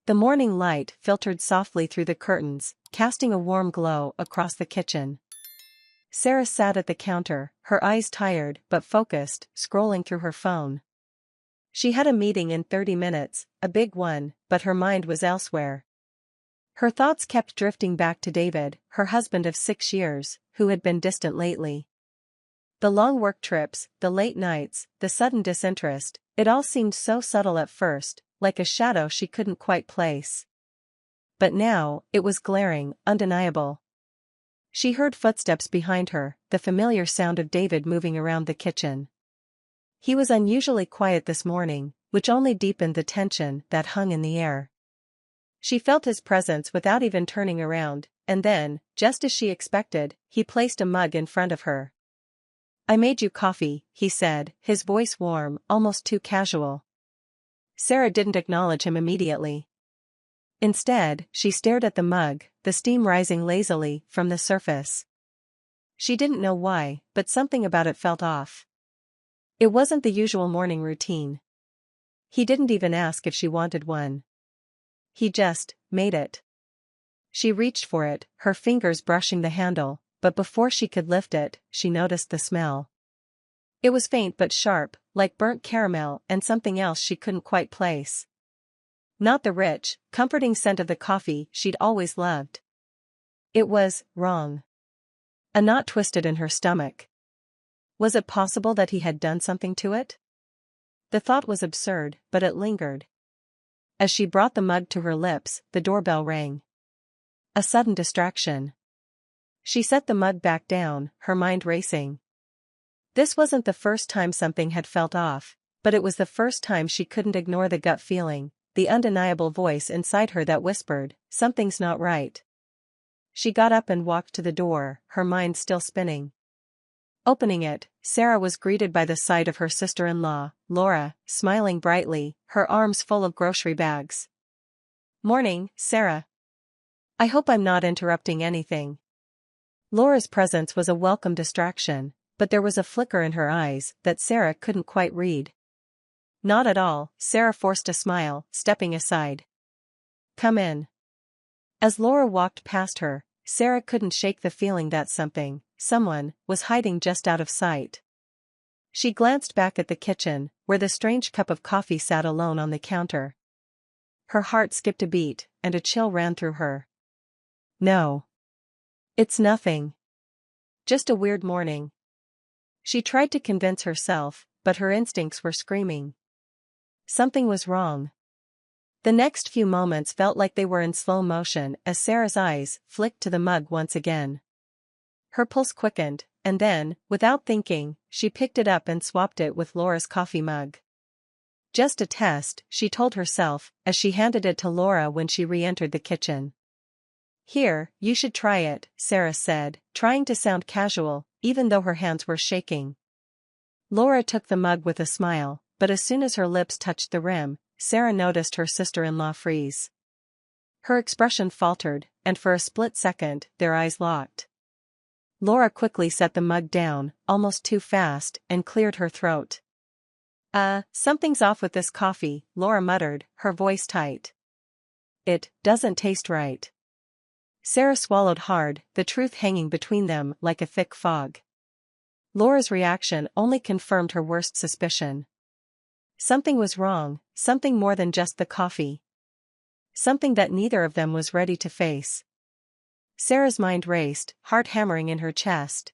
The morning light filtered softly through the curtains, casting a warm glow across the kitchen. Sara sat at the counter, her eyes tired but focused, scrolling through her phone. She had a meeting in 30 minutes, a big one, but her mind was elsewhere. Her thoughts kept drifting back to David, her husband of 6 years, who had been distant lately. The long work trips, the late nights, the sudden disinterest, it all seemed so subtle at first, like a shadow she couldn't quite place. But now, it was glaring, undeniable. She heard footsteps behind her, the familiar sound of David moving around the kitchen. He was unusually quiet this morning, which only deepened the tension that hung in the air. She felt his presence without even turning around, and then, just as she expected, he placed a mug in front of her. "I made you coffee," he said, his voice warm, almost too casual. Sara didn't acknowledge him immediately. Instead, she stared at the mug, the steam rising lazily from the surface. She didn't know why, but something about it felt off. It wasn't the usual morning routine. He didn't even ask if she wanted one. He just made it. She reached for it, her fingers brushing the handle, but before she could lift it, she noticed the smell. It was faint but sharp, like burnt caramel and something else she couldn't quite place. Not the rich, comforting scent of the coffee she'd always loved. It was wrong. A knot twisted in her stomach. Was it possible that he had done something to it? The thought was absurd, but it lingered. As she brought the mug to her lips, the doorbell rang. A sudden distraction. She set the mug back down, her mind racing. This wasn't the first time something had felt off, but it was the first time she couldn't ignore the gut feeling, the undeniable voice inside her that whispered, "Something's not right." She got up and walked to the door, her mind still spinning. Opening it, Sara was greeted by the sight of her sister-in-law, Laura, smiling brightly, her arms full of grocery bags. "Morning, Sara. I hope I'm not interrupting anything." Laura's presence was a welcome distraction, but there was a flicker in her eyes that Sara couldn't quite read. "Not at all," Sara forced a smile, stepping aside. "Come in." As Laura walked past her, Sara couldn't shake the feeling that someone, was hiding just out of sight. She glanced back at the kitchen, where the strange cup of coffee sat alone on the counter. Her heart skipped a beat, and a chill ran through her. "No. It's nothing. Just a weird morning." She tried to convince herself, but her instincts were screaming. Something was wrong. The next few moments felt like they were in slow motion as Sara's eyes flicked to the mug once again. Her pulse quickened, and then, without thinking, she picked it up and swapped it with Laura's coffee mug. Just a test, she told herself, as she handed it to Laura when she re-entered the kitchen. "Here, you should try it," Sara said, trying to sound casual, even though her hands were shaking. Laura took the mug with a smile, but as soon as her lips touched the rim, Sara noticed her sister-in-law freeze. Her expression faltered, and for a split second, their eyes locked. Laura quickly set the mug down, almost too fast, and cleared her throat. Something's off with this coffee," Laura muttered, her voice tight. "It doesn't taste right." Sara swallowed hard, the truth hanging between them like a thick fog. Laura's reaction only confirmed her worst suspicion. Something was wrong, something more than just the coffee. Something that neither of them was ready to face. Sara's mind raced, heart hammering in her chest.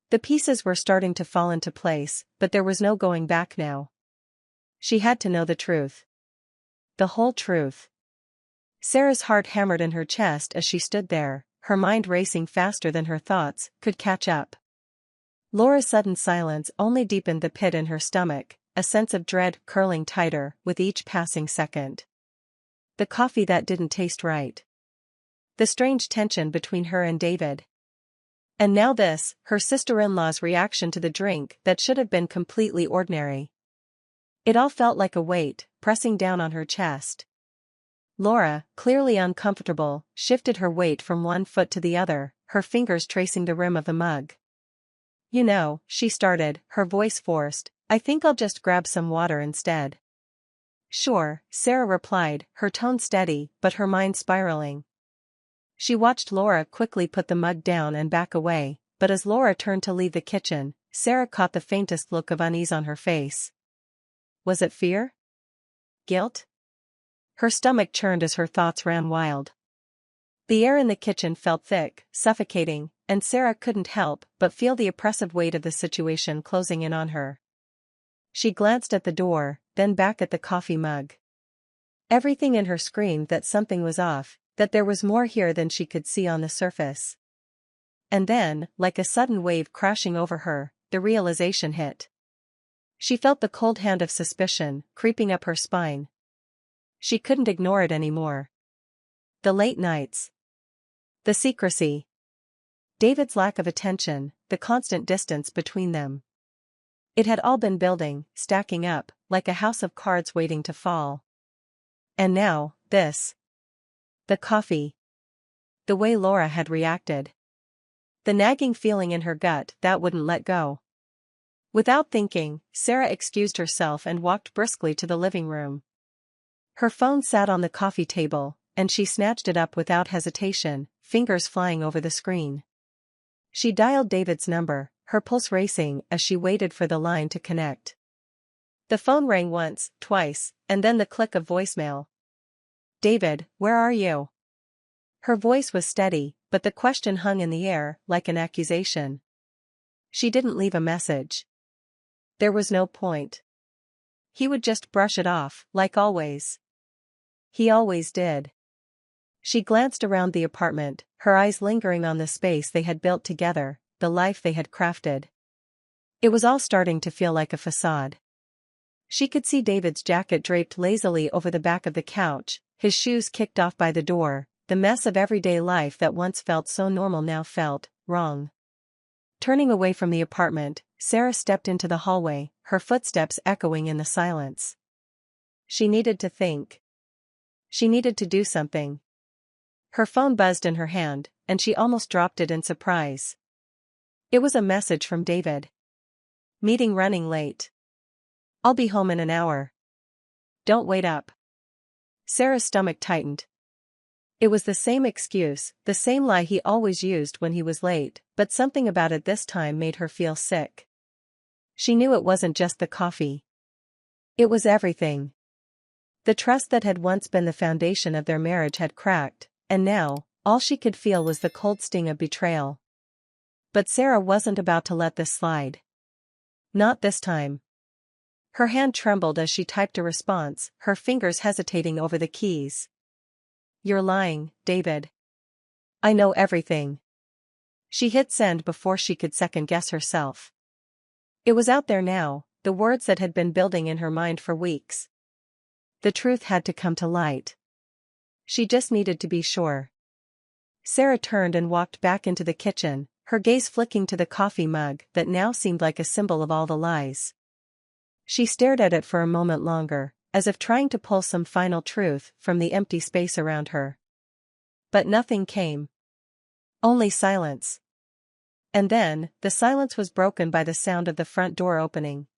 The pieces were starting to fall into place, but there was no going back now. She had to know the truth. The whole truth. Sara's heart hammered in her chest as she stood there, her mind racing faster than her thoughts could catch up. Laura's sudden silence only deepened the pit in her stomach, a sense of dread curling tighter with each passing second. The coffee that didn't taste right. The strange tension between her and David. And now this, her sister-in-law's reaction to the drink that should have been completely ordinary. It all felt like a weight, pressing down on her chest. Laura, clearly uncomfortable, shifted her weight from one foot to the other, her fingers tracing the rim of the mug. "You know," she started, her voice forced, "I think I'll just grab some water instead." Sure, Sara replied, her tone steady, but her mind spiraling. She watched Laura quickly put the mug down and back away, but as Laura turned to leave the kitchen, Sara caught the faintest look of unease on her face. Was it fear? Guilt? Her stomach churned as her thoughts ran wild. The air in the kitchen felt thick, suffocating, and Sara couldn't help but feel the oppressive weight of the situation closing in on her. She glanced at the door, then back at the coffee mug. Everything in her screamed that something was off, that there was more here than she could see on the surface. And then, like a sudden wave crashing over her, the realization hit. She felt the cold hand of suspicion creeping up her spine. She couldn't ignore it anymore. The late nights. The secrecy. David's lack of attention, the constant distance between them. It had all been building, stacking up, like a house of cards waiting to fall. And now, this. The coffee. The way Laura had reacted. The nagging feeling in her gut that wouldn't let go. Without thinking, Sara excused herself and walked briskly to the living room. Her phone sat on the coffee table, and she snatched it up without hesitation, fingers flying over the screen. She dialed David's number, her pulse racing as she waited for the line to connect. The phone rang once, twice, and then the click of voicemail. "David, where are you?" Her voice was steady, but the question hung in the air, like an accusation. She didn't leave a message. There was no point. He would just brush it off, like always. He always did. She glanced around the apartment, her eyes lingering on the space they had built together, the life they had crafted. It was all starting to feel like a facade. She could see David's jacket draped lazily over the back of the couch, his shoes kicked off by the door, the mess of everyday life that once felt so normal now felt wrong. Turning away from the apartment, Sara stepped into the hallway, her footsteps echoing in the silence. She needed to think. She needed to do something. Her phone buzzed in her hand, and she almost dropped it in surprise. It was a message from David. "Meeting running late. I'll be home in an hour. Don't wait up." Sara's stomach tightened. It was the same excuse, the same lie he always used when he was late, but something about it this time made her feel sick. She knew it wasn't just the coffee. It was everything. The trust that had once been the foundation of their marriage had cracked, and now, all she could feel was the cold sting of betrayal. But Sara wasn't about to let this slide. Not this time. Her hand trembled as she typed a response, her fingers hesitating over the keys. "You're lying, David. I know everything." She hit send before she could second-guess herself. It was out there now, the words that had been building in her mind for weeks. The truth had to come to light. She just needed to be sure. Sara turned and walked back into the kitchen, her gaze flicking to the coffee mug that now seemed like a symbol of all the lies. She stared at it for a moment longer, as if trying to pull some final truth from the empty space around her. But nothing came. Only silence. And then, the silence was broken by the sound of the front door opening.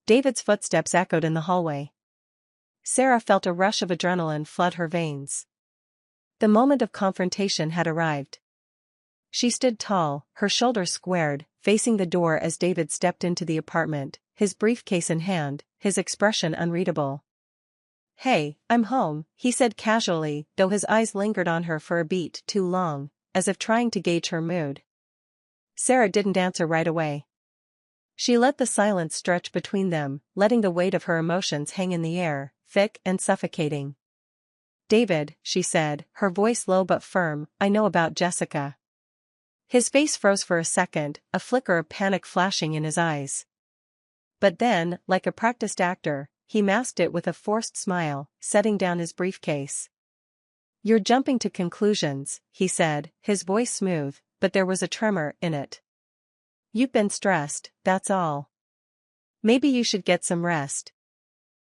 David's footsteps echoed in the hallway. Sara felt a rush of adrenaline flood her veins. The moment of confrontation had arrived. She stood tall, her shoulders squared, facing the door as David stepped into the apartment, his briefcase in hand, his expression unreadable. "Hey, I'm home," he said casually, though his eyes lingered on her for a beat too long, as if trying to gauge her mood. Sara didn't answer right away. She let the silence stretch between them, letting the weight of her emotions hang in the air, thick and suffocating. "David," she said, her voice low but firm, "I know about Jessica." His face froze for a second, a flicker of panic flashing in his eyes. But then, like a practiced actor, he masked it with a forced smile, setting down his briefcase. "You're jumping to conclusions," he said, his voice smooth, but there was a tremor in it. "You've been stressed, that's all. Maybe you should get some rest."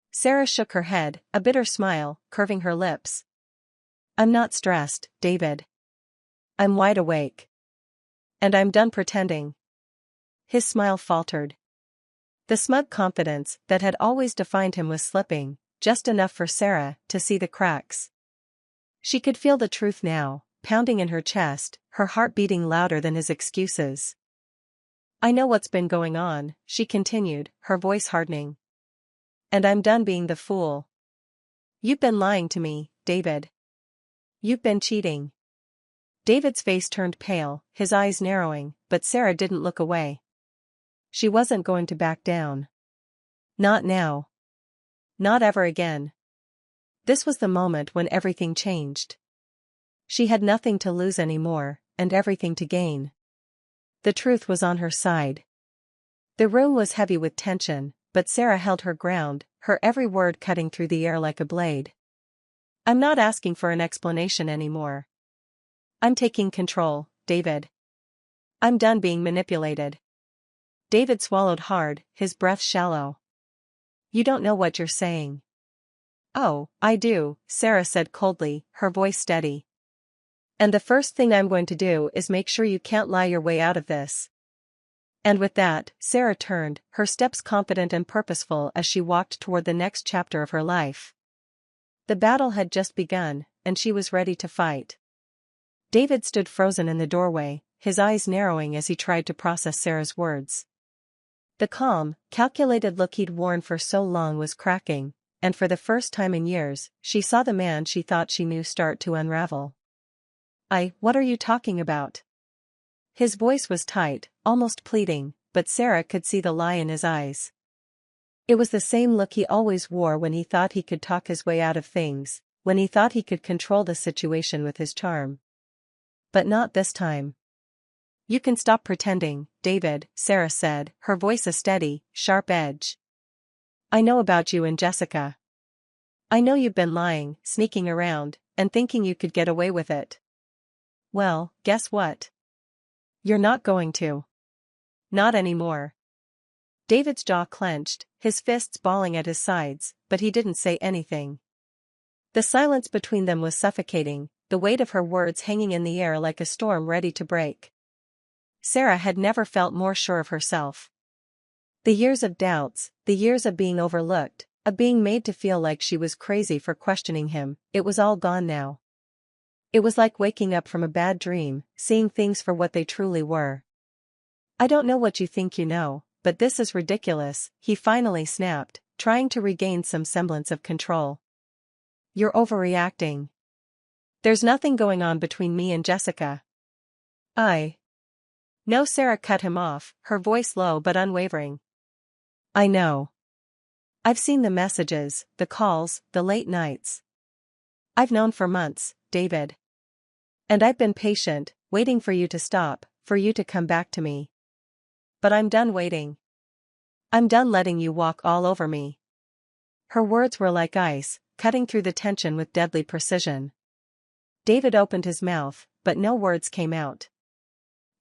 Sara shook her head, a bitter smile curving her lips. "I'm not stressed, David. I'm wide awake. And I'm done pretending." His smile faltered. The smug confidence that had always defined him was slipping, just enough for Sara to see the cracks. She could feel the truth now, pounding in her chest, her heart beating louder than his excuses. "I know what's been going on," she continued, her voice hardening. "And I'm done being the fool. You've been lying to me, David. You've been cheating." David's face turned pale, his eyes narrowing, but Sara didn't look away. She wasn't going to back down. Not now. Not ever again. This was the moment when everything changed. She had nothing to lose anymore, and everything to gain. The truth was on her side. The room was heavy with tension, but Sara held her ground, her every word cutting through the air like a blade. "I'm not asking for an explanation anymore. I'm taking control, David. I'm done being manipulated." David swallowed hard, his breath shallow. "You don't know what you're saying." "Oh, I do," Sara said coldly, her voice steady. "And the first thing I'm going to do is make sure you can't lie your way out of this." And with that, Sara turned, her steps confident and purposeful as she walked toward the next chapter of her life. The battle had just begun, and she was ready to fight. David stood frozen in the doorway, his eyes narrowing as he tried to process Sara's words. The calm, calculated look he'd worn for so long was cracking, and for the first time in years, she saw the man she thought she knew start to unravel. What are you talking about?" His voice was tight, almost pleading, but Sara could see the lie in his eyes. It was the same look he always wore when he thought he could talk his way out of things, when he thought he could control the situation with his charm. But not this time. "You can stop pretending, David," Sara said, her voice a steady, sharp edge. "I know about you and Jessica. I know you've been lying, sneaking around, and thinking you could get away with it. Well, guess what? You're not going to. Not anymore." David's jaw clenched, his fists balling at his sides, but he didn't say anything. The silence between them was suffocating, the weight of her words hanging in the air like a storm ready to break. Sara had never felt more sure of herself. The years of doubts, the years of being overlooked, of being made to feel like she was crazy for questioning him, it was all gone now. It was like waking up from a bad dream, seeing things for what they truly were. "I don't know what you think you know, but this is ridiculous," he finally snapped, trying to regain some semblance of control. "You're overreacting. There's nothing going on between me and Jessica." No, Sara cut him off, her voice low but unwavering. "I know. I've seen the messages, the calls, the late nights. I've known for months, David. And I've been patient, waiting for you to stop, for you to come back to me. But I'm done waiting. I'm done letting you walk all over me." Her words were like ice, cutting through the tension with deadly precision. David opened his mouth, but no words came out.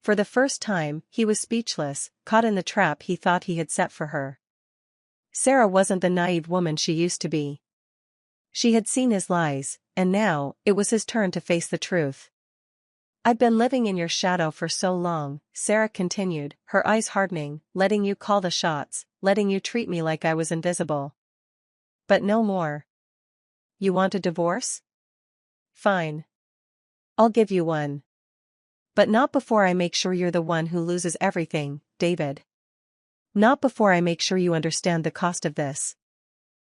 For the first time, he was speechless, caught in the trap he thought he had set for her. Sara wasn't the naive woman she used to be. She had seen his lies, and now, it was his turn to face the truth. "I've been living in your shadow for so long," Sara continued, her eyes hardening, "letting you call the shots, letting you treat me like I was invisible. But no more. You want a divorce? Fine. I'll give you one. But not before I make sure you're the one who loses everything, David. Not before I make sure you understand the cost of this."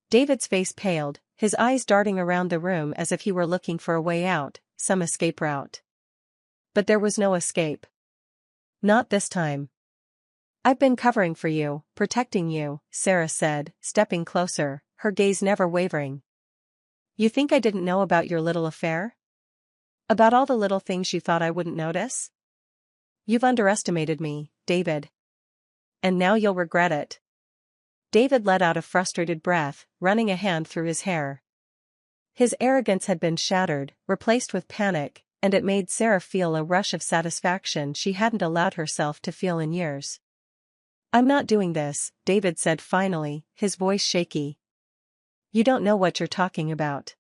David's face paled, his eyes darting around the room as if he were looking for a way out, some escape route. But there was no escape. Not this time. "I've been covering for you, protecting you," Sara said, stepping closer, her gaze never wavering. "You think I didn't know about your little affair? About all the little things you thought I wouldn't notice? You've underestimated me, David. And now you'll regret it." David let out a frustrated breath, running a hand through his hair. His arrogance had been shattered, replaced with panic, and it made Sara feel a rush of satisfaction she hadn't allowed herself to feel in years. "I'm not doing this," David said finally, his voice shaky. "You don't know what you're talking about.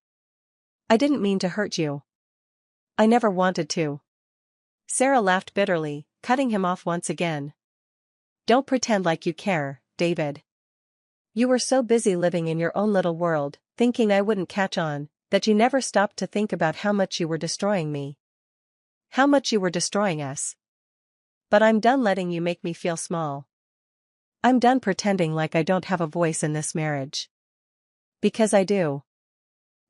I didn't mean to hurt you. I never wanted to." Sara laughed bitterly, cutting him off once again. "Don't pretend like you care, David. You were so busy living in your own little world, thinking I wouldn't catch on, that you never stopped to think about how much you were destroying me. How much you were destroying us. But I'm done letting you make me feel small. I'm done pretending like I don't have a voice in this marriage. Because I do.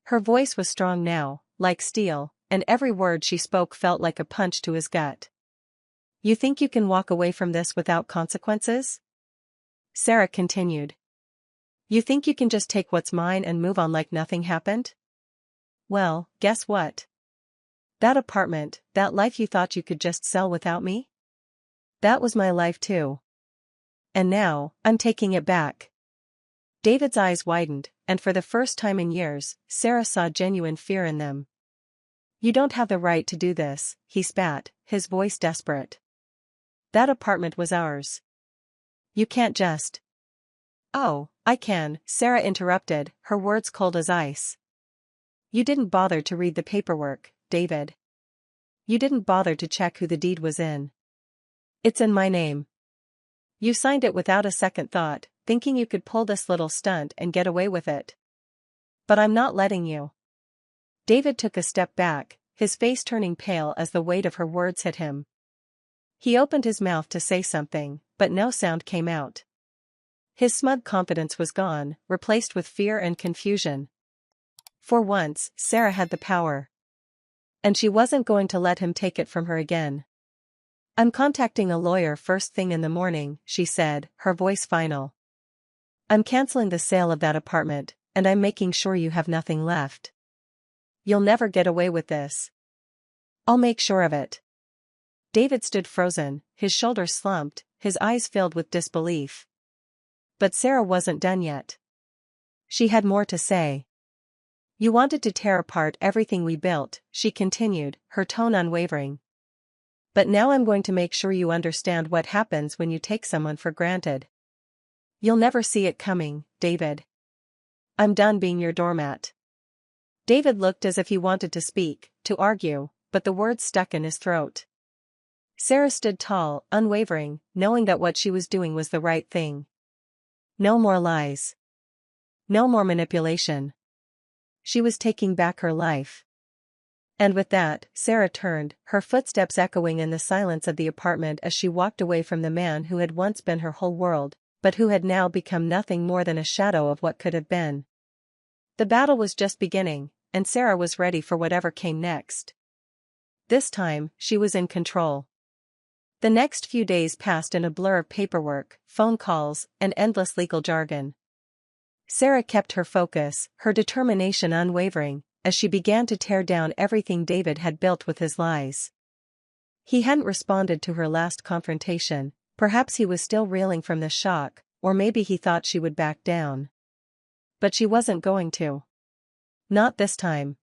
Her voice was strong now, like steel, and every word she spoke felt like a punch to his gut. You think you can walk away from this without consequences? Sara continued. You think you can just take what's mine and move on like nothing happened? Well, guess what? That apartment, that life you thought you could just sell without me? That was my life too. And now, I'm taking it back. David's eyes widened, and for the first time in years, Sara saw genuine fear in them. You don't have the right to do this, he spat, his voice desperate. That apartment was ours. You can't just. Oh, I can, Sara interrupted, her words cold as ice. You didn't bother to read the paperwork, David. You didn't bother to check who the deed was in. It's in my name. You signed it without a second thought, thinking you could pull this little stunt and get away with it. But I'm not letting you. David took a step back, his face turning pale as the weight of her words hit him. He opened his mouth to say something, but no sound came out. His smug confidence was gone, replaced with fear and confusion. For once, Sara had the power. And she wasn't going to let him take it from her again. I'm contacting a lawyer first thing in the morning, she said, her voice final. I'm canceling the sale of that apartment, and I'm making sure you have nothing left. You'll never get away with this. I'll make sure of it. David stood frozen, his shoulders slumped, his eyes filled with disbelief. But Sara wasn't done yet. She had more to say. You wanted to tear apart everything we built, she continued, her tone unwavering. But now I'm going to make sure you understand what happens when you take someone for granted. You'll never see it coming, David. I'm done being your doormat. David looked as if he wanted to speak, to argue, but the words stuck in his throat. Sara stood tall, unwavering, knowing that what she was doing was the right thing. No more lies. No more manipulation. She was taking back her life. And with that, Sara turned, her footsteps echoing in the silence of the apartment as she walked away from the man who had once been her whole world, but who had now become nothing more than a shadow of what could have been. The battle was just beginning, and Sara was ready for whatever came next. This time, she was in control. The next few days passed in a blur of paperwork, phone calls, and endless legal jargon. Sara kept her focus, her determination unwavering, as she began to tear down everything David had built with his lies. He hadn't responded to her last confrontation, perhaps he was still reeling from the shock, or maybe he thought she would back down. But she wasn't going to. Not this time.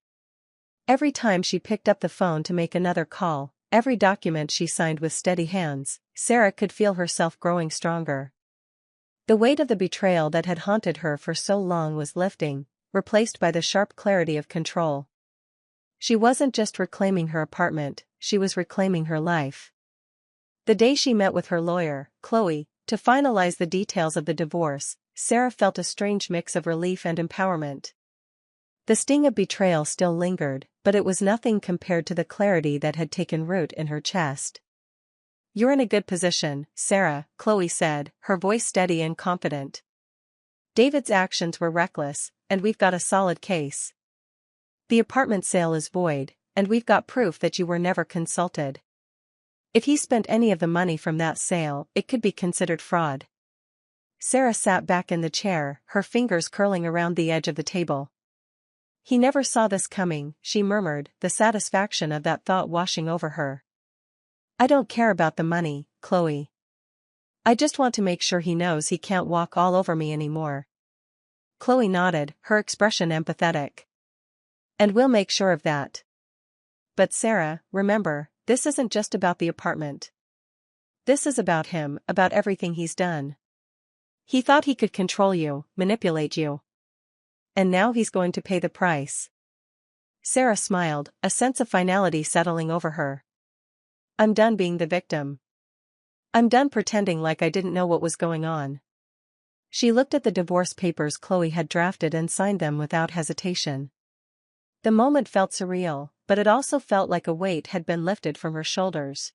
Every time she picked up the phone to make another call, every document she signed with steady hands, Sara could feel herself growing stronger. The weight of the betrayal that had haunted her for so long was lifting, replaced by the sharp clarity of control. She wasn't just reclaiming her apartment, she was reclaiming her life. The day she met with her lawyer, Chloe, to finalize the details of the divorce, Sara felt a strange mix of relief and empowerment. The sting of betrayal still lingered, but it was nothing compared to the clarity that had taken root in her chest. You're in a good position, Sara, Chloe said, her voice steady and confident. David's actions were reckless, and we've got a solid case. The apartment sale is void, and we've got proof that you were never consulted. If he spent any of the money from that sale, it could be considered fraud. Sara sat back in the chair, her fingers curling around the edge of the table. He never saw this coming, she murmured, the satisfaction of that thought washing over her. I don't care about the money, Chloe. I just want to make sure he knows he can't walk all over me anymore. Chloe nodded, her expression empathetic. And we'll make sure of that. But Sara, remember, this isn't just about the apartment. This is about him, about everything he's done. He thought he could control you, manipulate you. And now he's going to pay the price. Sara smiled, a sense of finality settling over her. I'm done being the victim. I'm done pretending like I didn't know what was going on. She looked at the divorce papers Chloe had drafted and signed them without hesitation. The moment felt surreal, but it also felt like a weight had been lifted from her shoulders.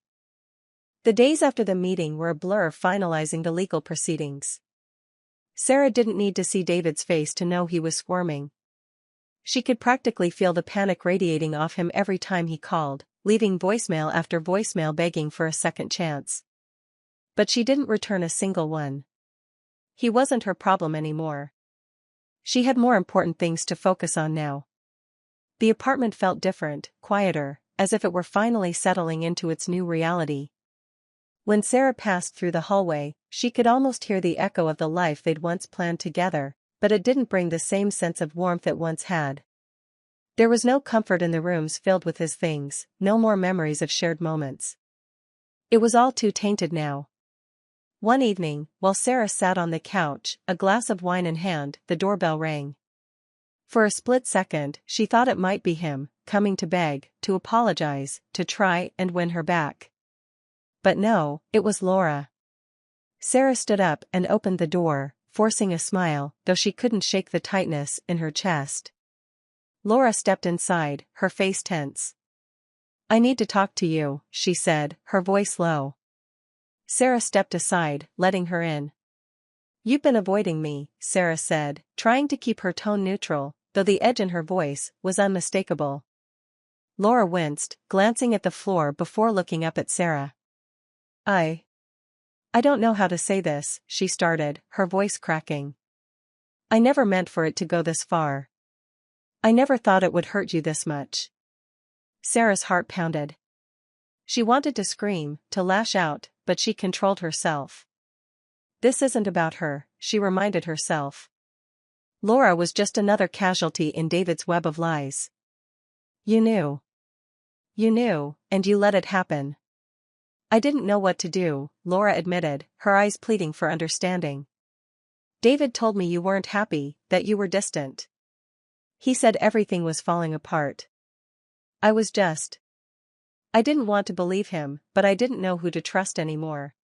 The days after the meeting were a blur, finalizing the legal proceedings. Sara didn't need to see David's face to know he was squirming. She could practically feel the panic radiating off him every time he called, leaving voicemail after voicemail begging for a second chance. But she didn't return a single one. He wasn't her problem anymore. She had more important things to focus on now. The apartment felt different, quieter, as if it were finally settling into its new reality. When Sara passed through the hallway, she could almost hear the echo of the life they'd once planned together, but it didn't bring the same sense of warmth it once had. There was no comfort in the rooms filled with his things, no more memories of shared moments. It was all too tainted now. One evening, while Sara sat on the couch, a glass of wine in hand, the doorbell rang. For a split second, she thought it might be him, coming to beg, to apologize, to try and win her back. But no, it was Laura. Sara stood up and opened the door, forcing a smile, though she couldn't shake the tightness in her chest. Laura stepped inside, her face tense. "I need to talk to you," she said, her voice low. Sara stepped aside, letting her in. "You've been avoiding me," Sara said, trying to keep her tone neutral, though the edge in her voice was unmistakable. Laura winced, glancing at the floor before looking up at Sara. I don't know how to say this," she started, her voice cracking. "I never meant for it to go this far. I never thought it would hurt you this much." Sara's heart pounded. She wanted to scream, to lash out, but she controlled herself. This isn't about her, she reminded herself. Laura was just another casualty in David's web of lies. You knew. You knew, and you let it happen." "I didn't know what to do," Laura admitted, her eyes pleading for understanding. "David told me you weren't happy, that you were distant. He said everything was falling apart. I didn't want to believe him, but I didn't know who to trust anymore."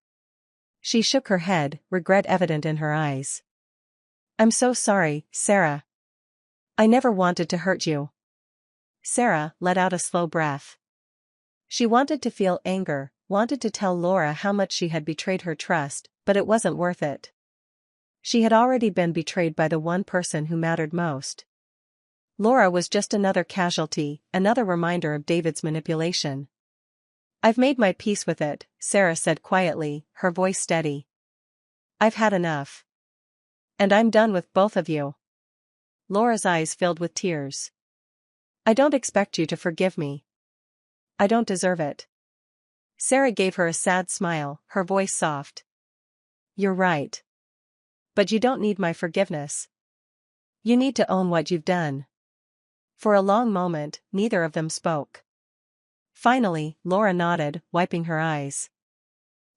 She shook her head, regret evident in her eyes. "I'm so sorry, Sara. I never wanted to hurt you." Sara let out a slow breath. She wanted to feel anger, wanted to tell Laura how much she had betrayed her trust, but it wasn't worth it. She had already been betrayed by the one person who mattered most. Laura was just another casualty, another reminder of David's manipulation. "I've made my peace with it," Sara said quietly, her voice steady. "I've had enough. And I'm done with both of you." Laura's eyes filled with tears. "I don't expect you to forgive me. I don't deserve it." Sara gave her a sad smile, her voice soft. "You're right. But you don't need my forgiveness. You need to own what you've done." For a long moment, neither of them spoke. Finally, Laura nodded, wiping her eyes.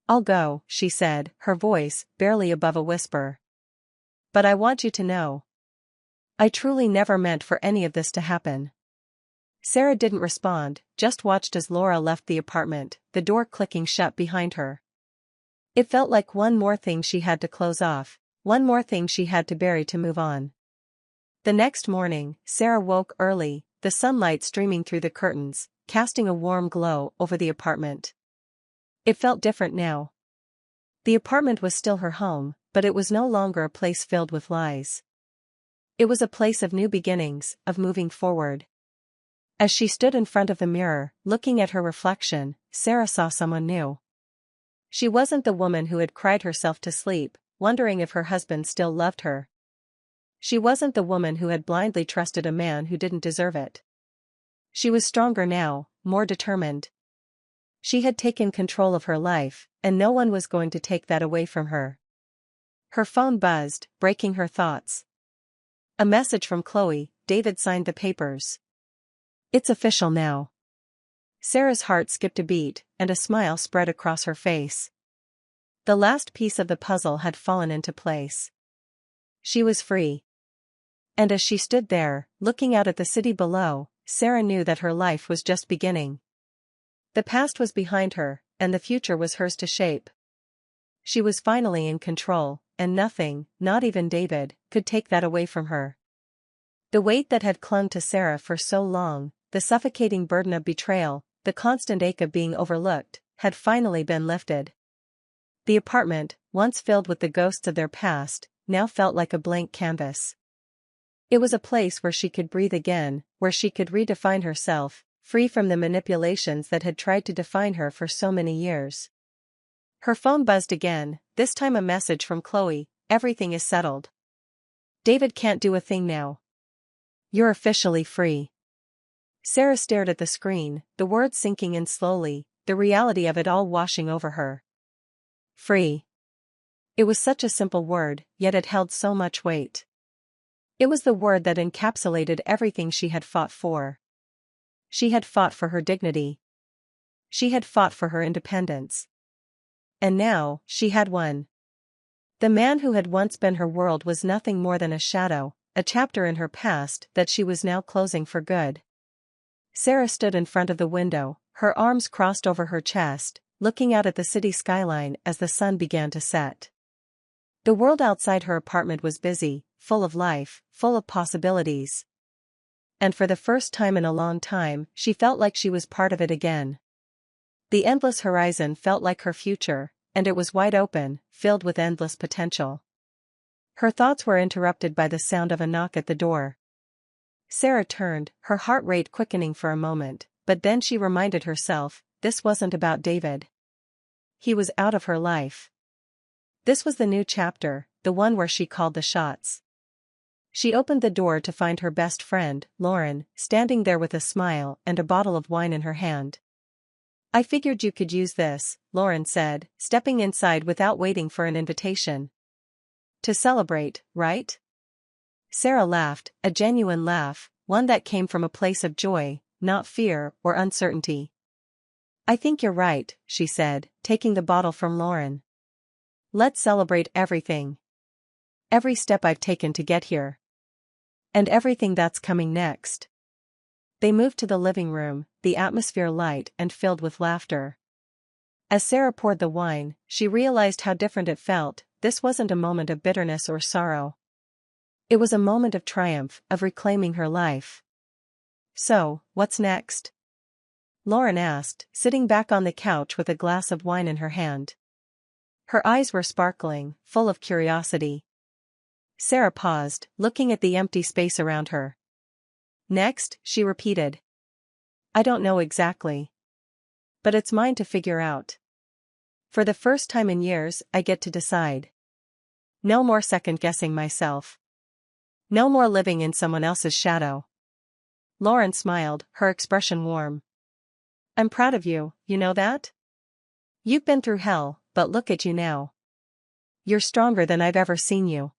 "I'll go," she said, her voice barely above a whisper. "But I want you to know. I truly never meant for any of this to happen." Sara didn't respond, just watched as Laura left the apartment, the door clicking shut behind her. It felt like one more thing she had to close off, one more thing she had to bury to move on. The next morning, Sara woke early, the sunlight streaming through the curtains, casting a warm glow over the apartment. It felt different now. The apartment was still her home, but it was no longer a place filled with lies. It was a place of new beginnings, of moving forward. As she stood in front of the mirror, looking at her reflection, Sara saw someone new. She wasn't the woman who had cried herself to sleep, wondering if her husband still loved her. She wasn't the woman who had blindly trusted a man who didn't deserve it. She was stronger now, more determined. She had taken control of her life, and no one was going to take that away from her. Her phone buzzed, breaking her thoughts. A message from Chloe. David signed the papers. It's official now. Sara's heart skipped a beat, and a smile spread across her face. The last piece of the puzzle had fallen into place. She was free. And as she stood there, looking out at the city below, Sara knew that her life was just beginning. The past was behind her, and the future was hers to shape. she was finally in control, and nothing, not even David, could take that away from her. The weight that had clung to Sara for so long, the suffocating burden of betrayal, the constant ache of being overlooked, had finally been lifted. The apartment, once filled with the ghosts of their past, now felt like a blank canvas. It was a place where she could breathe again, where she could redefine herself, free from the manipulations that had tried to define her for so many years. Her phone buzzed again, this time a message from Chloe: "Everything is settled. David can't do a thing now. You're officially free." Sara stared at the screen, the words sinking in slowly, the reality of it all washing over her. Free. It was such a simple word, yet it held so much weight. It was the word that encapsulated everything she had fought for. She had fought for her dignity. She had fought for her independence. And now, she had won. The man who had once been her world was nothing more than a shadow, a chapter in her past that she was now closing for good. Sara stood in front of the window, her arms crossed over her chest, looking out at the city skyline as the sun began to set. The world outside her apartment was busy, full of life, full of possibilities. And for the first time in a long time, she felt like she was part of it again. The endless horizon felt like her future, and it was wide open, filled with endless potential. Her thoughts were interrupted by the sound of a knock at the door. Sara turned, her heart rate quickening for a moment, but then she reminded herself, this wasn't about David. He was out of her life. This was the new chapter, the one where she called the shots. She opened the door to find her best friend, Lauren, standing there with a smile and a bottle of wine in her hand. "I figured you could use this," Lauren said, stepping inside without waiting for an invitation. "To celebrate, right?" Sara laughed, a genuine laugh, one that came from a place of joy, not fear or uncertainty. "I think you're right," she said, taking the bottle from Lauren. "Let's celebrate everything. Every step I've taken to get here. And everything that's coming next." They moved to the living room, the atmosphere light and filled with laughter. As Sara poured the wine, she realized how different it felt. This wasn't a moment of bitterness or sorrow. It was a moment of triumph, of reclaiming her life. "So, what's next?" Lauren asked, sitting back on the couch with a glass of wine in her hand. Her eyes were sparkling, full of curiosity. Sara paused, looking at the empty space around her. "Next," she repeated. "I don't know exactly. But it's mine to figure out. For the first time in years, I get to decide. No more second-guessing myself. No more living in someone else's shadow." Lauren smiled, her expression warm. "I'm proud of you, you know that? You've been through hell, but look at you now. You're stronger than I've ever seen you."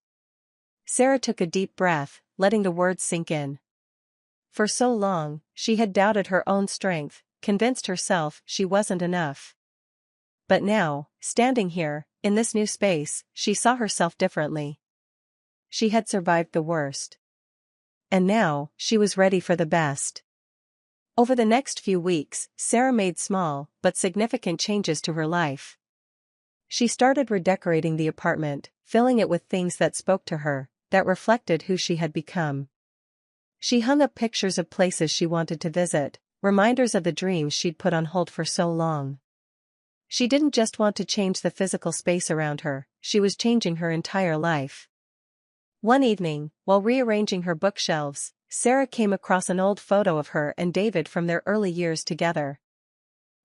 Sara took a deep breath, letting the words sink in. For so long, she had doubted her own strength, convinced herself she wasn't enough. But now, standing here, in this new space, she saw herself differently. She had survived the worst. And now, she was ready for the best. Over the next few weeks, Sara made small, but significant changes to her life. She started redecorating the apartment, filling it with things that spoke to her, that reflected who she had become. She hung up pictures of places she wanted to visit, reminders of the dreams she'd put on hold for so long. She didn't just want to change the physical space around her, she was changing her entire life. One evening, while rearranging her bookshelves, Sara came across an old photo of her and David from their early years together.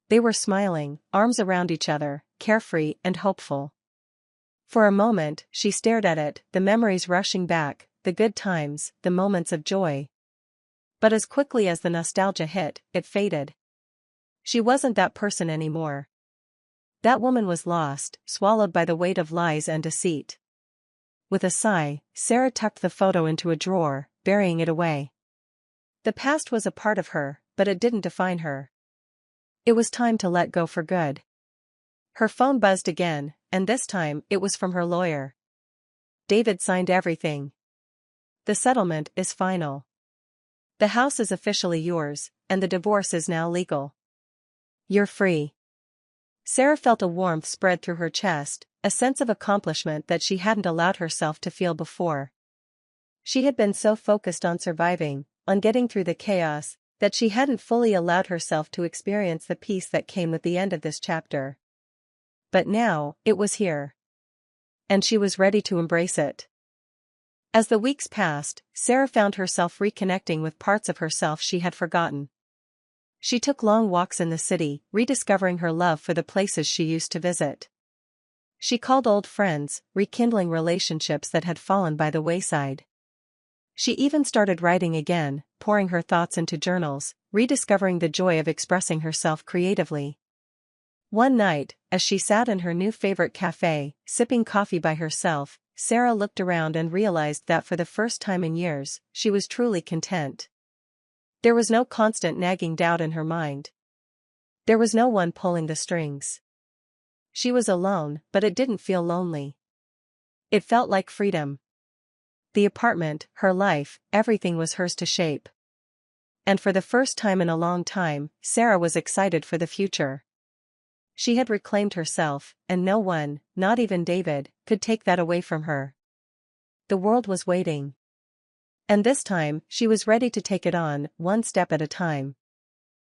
They were smiling, arms around each other, carefree and hopeful. For a moment, she stared at it, the memories rushing back, the good times, the moments of joy. But as quickly as the nostalgia hit, it faded. She wasn't that person anymore. That woman was lost, swallowed by the weight of lies and deceit. With a sigh, Sara tucked the photo into a drawer, burying it away. The past was a part of her, but it didn't define her. It was time to let go for good. Her phone buzzed again, and this time it was from her lawyer. "David signed everything. The settlement is final. The house is officially yours, and the divorce is now legal. You're free." Sara felt a warmth spread through her chest, a sense of accomplishment that she hadn't allowed herself to feel before. She had been so focused on surviving, on getting through the chaos, that she hadn't fully allowed herself to experience the peace that came with the end of this chapter. But now, it was here. And she was ready to embrace it. As the weeks passed, Sara found herself reconnecting with parts of herself she had forgotten. She took long walks in the city, rediscovering her love for the places she used to visit. She called old friends, rekindling relationships that had fallen by the wayside. She even started writing again, pouring her thoughts into journals, rediscovering the joy of expressing herself creatively. One night, as she sat in her new favorite cafe, sipping coffee by herself, Sara looked around and realized that for the first time in years, she was truly content. There was no constant nagging doubt in her mind. There was no one pulling the strings. She was alone, but it didn't feel lonely. It felt like freedom. The apartment, her life, everything was hers to shape. And for the first time in a long time, Sara was excited for the future. She had reclaimed herself, and no one, not even David, could take that away from her. The world was waiting. And this time, she was ready to take it on, one step at a time.